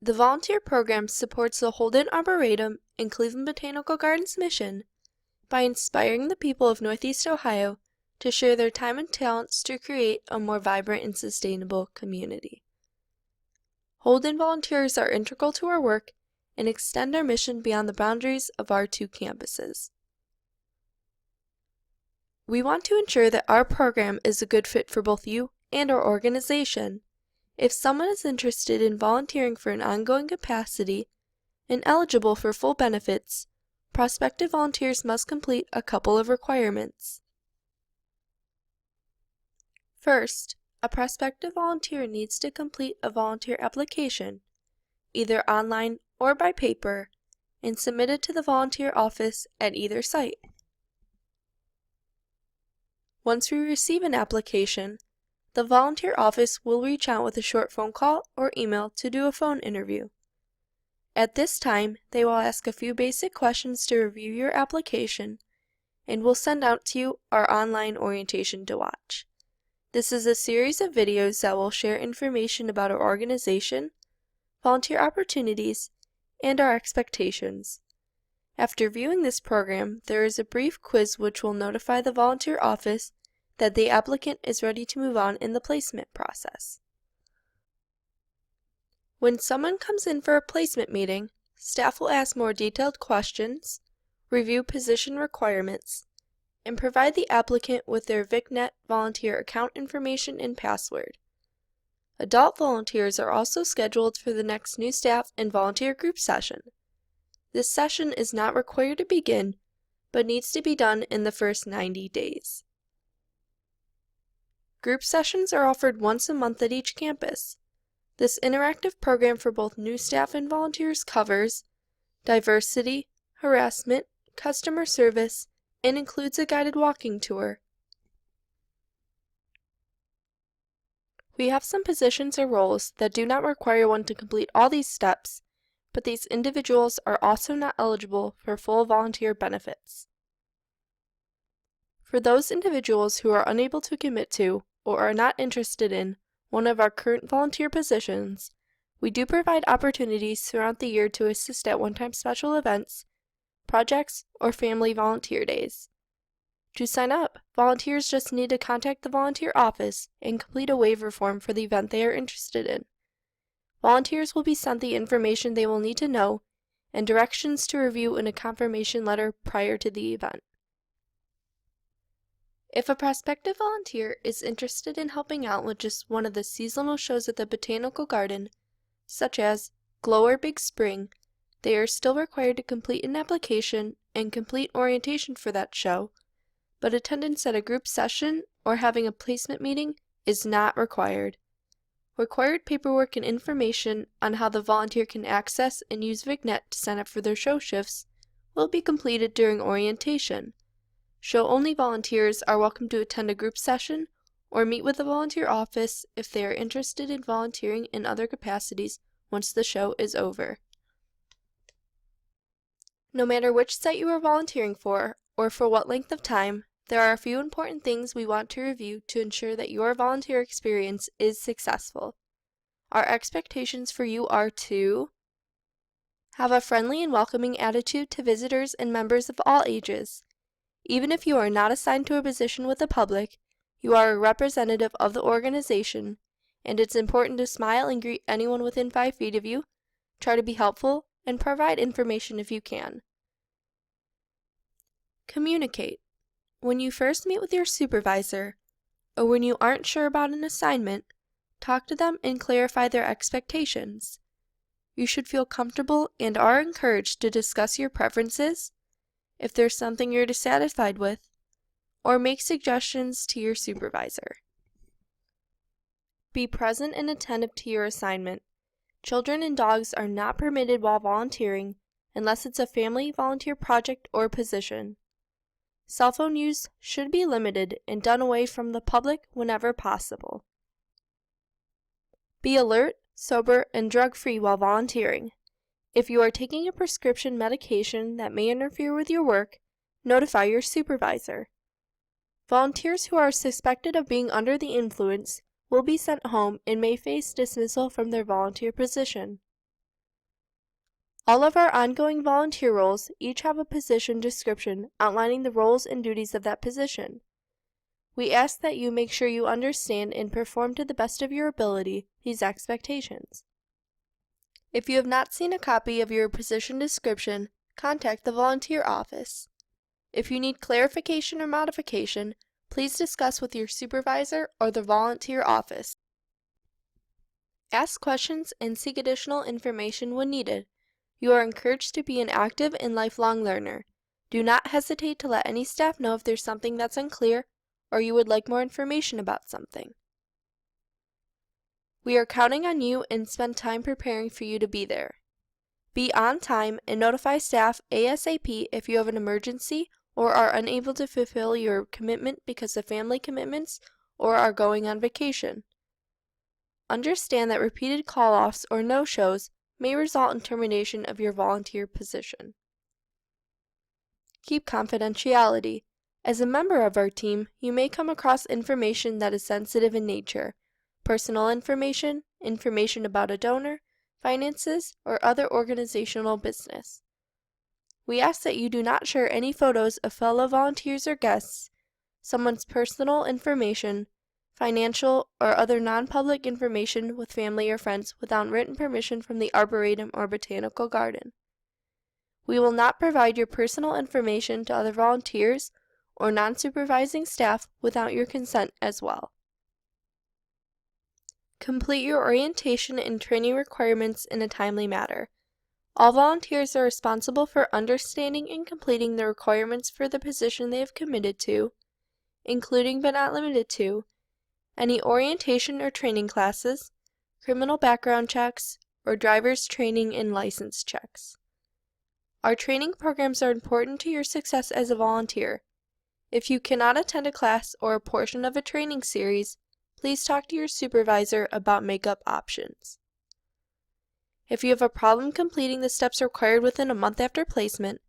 The volunteer program supports the Holden Arboretum and Cleveland Botanical Gardens mission by inspiring the people of Northeast Ohio to share their time and talents to create a more vibrant and sustainable community. Holden volunteers are integral to our work and extend our mission beyond the boundaries of our two campuses. We want to ensure that our program is a good fit for both you and our organization. If someone is interested in volunteering for an ongoing capacity and eligible for full benefits, prospective volunteers must complete a couple of requirements. First, a prospective volunteer needs to complete a volunteer application, either online or by paper, and submit it to the volunteer office at either site. Once we receive an application, the volunteer office will reach out with a short phone call or email to do a phone interview. At this time, they will ask a few basic questions to review your application and will send out to you our online orientation to watch. This is a series of videos that will share information about our organization, volunteer opportunities, and our expectations. After viewing this program, there is a brief quiz which will notify the volunteer office that the applicant is ready to move on in the placement process. When someone comes in for a placement meeting, staff will ask more detailed questions, review position requirements, and provide the applicant with their VicNet volunteer account information and password. Adult volunteers are also scheduled for the next new staff and volunteer group session. This session is not required to begin, but needs to be done in the first 90 days. Group sessions are offered once a month at each campus. This interactive program for both new staff and volunteers covers diversity, harassment, customer service, and includes a guided walking tour. We have some positions or roles that do not require one to complete all these steps, but these individuals are also not eligible for full volunteer benefits. For those individuals who are unable to commit to or are not interested in one of our current volunteer positions, we do provide opportunities throughout the year to assist at one-time special events, projects, or family volunteer days. To sign up, volunteers just need to contact the volunteer office and complete a waiver form for the event they are interested in. Volunteers will be sent the information they will need to know and directions to review in a confirmation letter prior to the event. If a prospective volunteer is interested in helping out with just one of the seasonal shows at the Botanical Garden, such as Glow or Big Spring, they are still required to complete an application and complete orientation for that show, but attendance at a group session or having a placement meeting is not required. Required paperwork and information on how the volunteer can access and use VicNet to sign up for their show shifts will be completed during orientation. Show-only volunteers are welcome to attend a group session or meet with the volunteer office if they are interested in volunteering in other capacities once the show is over. No matter which site you are volunteering for, or for what length of time, there are a few important things we want to review to ensure that your volunteer experience is successful. Our expectations for you are to have a friendly and welcoming attitude to visitors and members of all ages. Even if you are not assigned to a position with the public, you are a representative of the organization, and it's important to smile and greet anyone within 5 feet of you, try to be helpful, and provide information if you can. Communicate. When you first meet with your supervisor, or when you aren't sure about an assignment, talk to them and clarify their expectations. You should feel comfortable and are encouraged to discuss your preferences, if there's something you're dissatisfied with, or make suggestions to your supervisor. Be present and attentive to your assignment. Children and dogs are not permitted while volunteering unless it's a family volunteer project or position. Cell phone use should be limited and done away from the public whenever possible. Be alert, sober, and drug-free while volunteering. If you are taking a prescription medication that may interfere with your work, notify your supervisor. Volunteers who are suspected of being under the influence will be sent home and may face dismissal from their volunteer position. All of our ongoing volunteer roles each have a position description outlining the roles and duties of that position. We ask that you make sure you understand and perform to the best of your ability these expectations. If you have not seen a copy of your position description, contact the volunteer office. If you need clarification or modification, please discuss with your supervisor or the volunteer office. Ask questions and seek additional information when needed. You are encouraged to be an active and lifelong learner. Do not hesitate to let any staff know if there's something that's unclear or you would like more information about something. We are counting on you and spend time preparing for you to be there. Be on time and notify staff ASAP if you have an emergency or are unable to fulfill your commitment because of family commitments or are going on vacation. Understand that repeated call-offs or no-shows may result in termination of your volunteer position. Keep confidentiality. As a member of our team, you may come across information that is sensitive in nature. Personal information, information about a donor, finances, or other organizational business. We ask that you do not share any photos of fellow volunteers or guests, someone's personal information, financial, or other non-public information with family or friends without written permission from the Arboretum or Botanical Garden. We will not provide your personal information to other volunteers or non-supervising staff without your consent as well. Complete your orientation and training requirements in a timely manner. All volunteers are responsible for understanding and completing the requirements for the position they have committed to, including but not limited to, any orientation or training classes, criminal background checks, or driver's training and license checks. Our training programs are important to your success as a volunteer. If you cannot attend a class or a portion of a training series, please talk to your supervisor about makeup options. If you have a problem completing the steps required within a month after placement,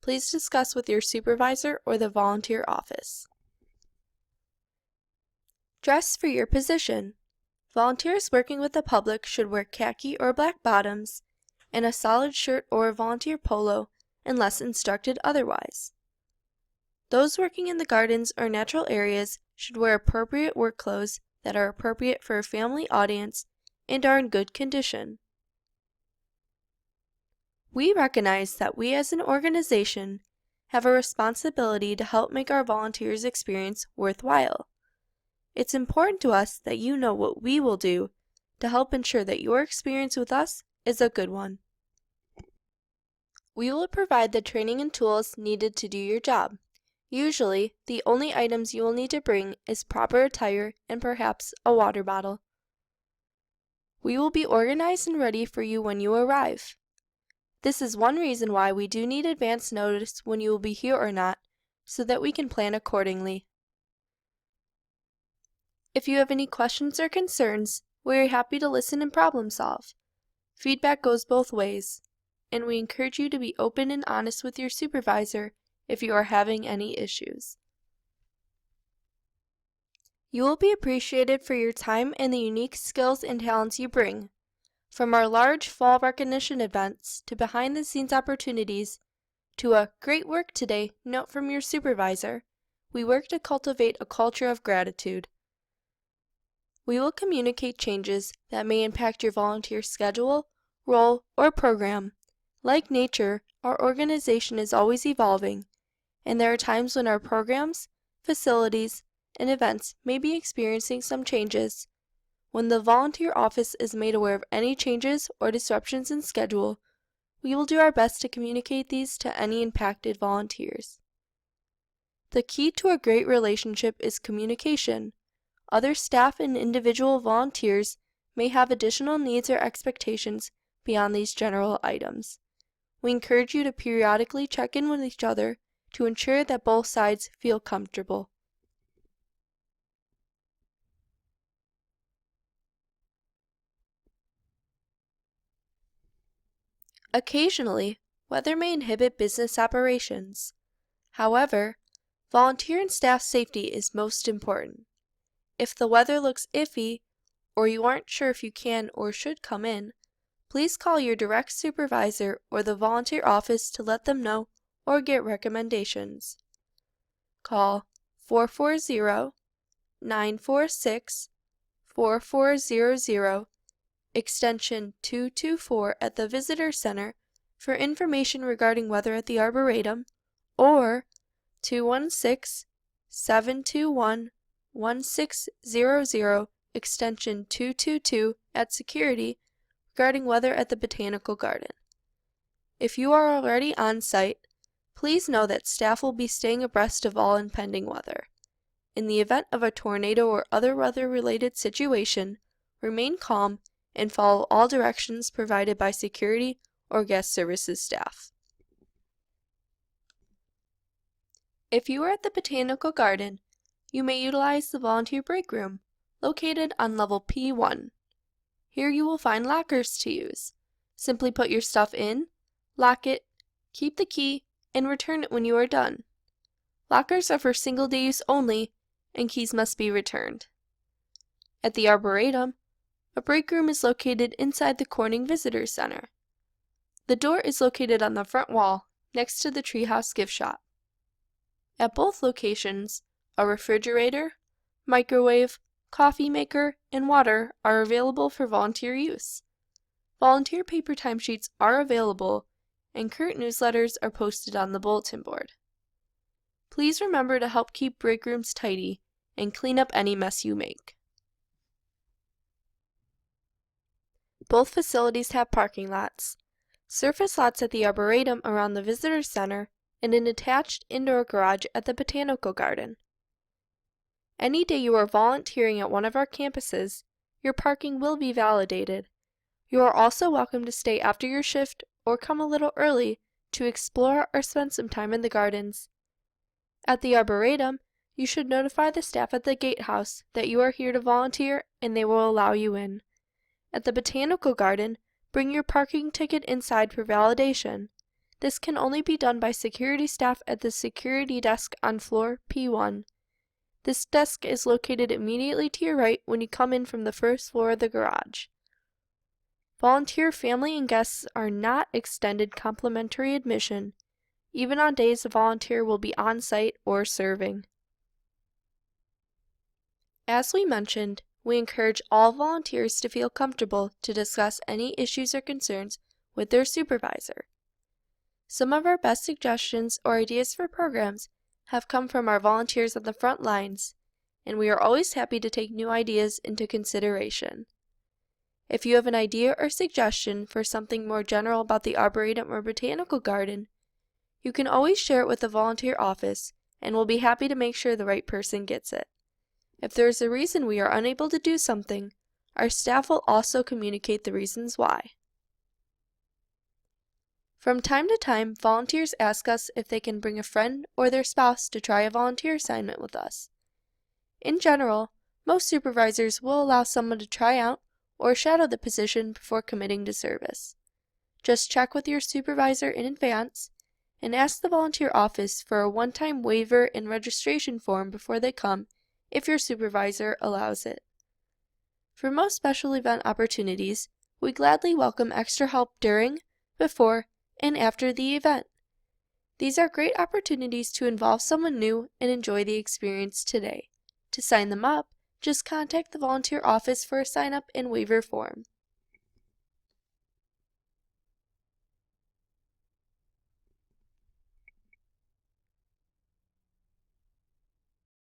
please discuss with your supervisor or the volunteer office. Dress for your position. Volunteers working with the public should wear khaki or black bottoms and a solid shirt or a volunteer polo unless instructed otherwise. Those working in the gardens or natural areas should wear appropriate work clothes that are appropriate for a family audience and are in good condition. We recognize that we as an organization have a responsibility to help make our volunteers' experience worthwhile. It's important to us that you know what we will do to help ensure that your experience with us is a good one. We will provide the training and tools needed to do your job. Usually, the only items you will need to bring is proper attire and perhaps a water bottle. We will be organized and ready for you when you arrive. This is one reason why we do need advance notice when you will be here or not, so that we can plan accordingly. If you have any questions or concerns, we are happy to listen and problem solve. Feedback goes both ways, and we encourage you to be open and honest with your supervisor if you are having any issues. You will be appreciated for your time and the unique skills and talents you bring. From our large fall recognition events to behind-the-scenes opportunities to a "great work today" note from your supervisor, we work to cultivate a culture of gratitude. We will communicate changes that may impact your volunteer schedule, role, or program. Like nature, our organization is always evolving, and there are times when our programs, facilities, and events may be experiencing some changes. When the volunteer office is made aware of any changes or disruptions in schedule, we will do our best to communicate these to any impacted volunteers. The key to a great relationship is communication. Other staff and individual volunteers may have additional needs or expectations beyond these general items. We encourage you to periodically check in with each other to ensure that both sides feel comfortable. Occasionally, weather may inhibit business operations. However, volunteer and staff safety is most important. If the weather looks iffy, or you aren't sure if you can or should come in, please call your direct supervisor or the volunteer office to let them know or get recommendations. Call 440-946-4400, extension 224 at the Visitor Center for information regarding weather at the Arboretum, or 216-721-1600, extension 222 at Security regarding weather at the Botanical Garden. If you are already on site, please know that staff will be staying abreast of all impending weather. In the event of a tornado or other weather-related situation, remain calm and follow all directions provided by security or guest services staff. If you are at the Botanical Garden, you may utilize the volunteer break room, located on level P1. Here you will find lockers to use. Simply put your stuff in, lock it, keep the key, and return it when you are done. Lockers are for single-day use only, and keys must be returned. At the Arboretum, a break room is located inside the Corning Visitor Center. The door is located on the front wall, next to the Treehouse gift shop. At both locations, a refrigerator, microwave, coffee maker, and water are available for volunteer use. Volunteer paper timesheets are available, and current newsletters are posted on the bulletin board. Please remember to help keep break rooms tidy and clean up any mess you make. Both facilities have parking lots. Surface lots at the Arboretum around the Visitor Center, and an attached indoor garage at the Botanical Garden. Any day you are volunteering at one of our campuses, your parking will be validated. You are also welcome to stay after your shift or come a little early to explore or spend some time in the gardens. At the Arboretum, you should notify the staff at the gatehouse that you are here to volunteer and they will allow you in. At the Botanical Garden, bring your parking ticket inside for validation. This can only be done by security staff at the security desk on floor P1. This desk is located immediately to your right when you come in from the first floor of the garage. Volunteer family and guests are not extended complimentary admission, even on days a volunteer will be on site or serving. As we mentioned, we encourage all volunteers to feel comfortable to discuss any issues or concerns with their supervisor. Some of our best suggestions or ideas for programs have come from our volunteers on the front lines, and we are always happy to take new ideas into consideration. If you have an idea or suggestion for something more general about the Arboretum or Botanical Garden, you can always share it with the volunteer office, and we'll be happy to make sure the right person gets it. If there is a reason we are unable to do something, our staff will also communicate the reasons why. From time to time, volunteers ask us if they can bring a friend or their spouse to try a volunteer assignment with us. In general, most supervisors will allow someone to try out or shadow the position before committing to service. Just check with your supervisor in advance and ask the volunteer office for a one-time waiver and registration form before they come if your supervisor allows it. For most special event opportunities, we gladly welcome extra help during, before, and after the event. These are great opportunities to involve someone new and enjoy the experience today. To sign them up, just contact the volunteer office for a sign-up and waiver form.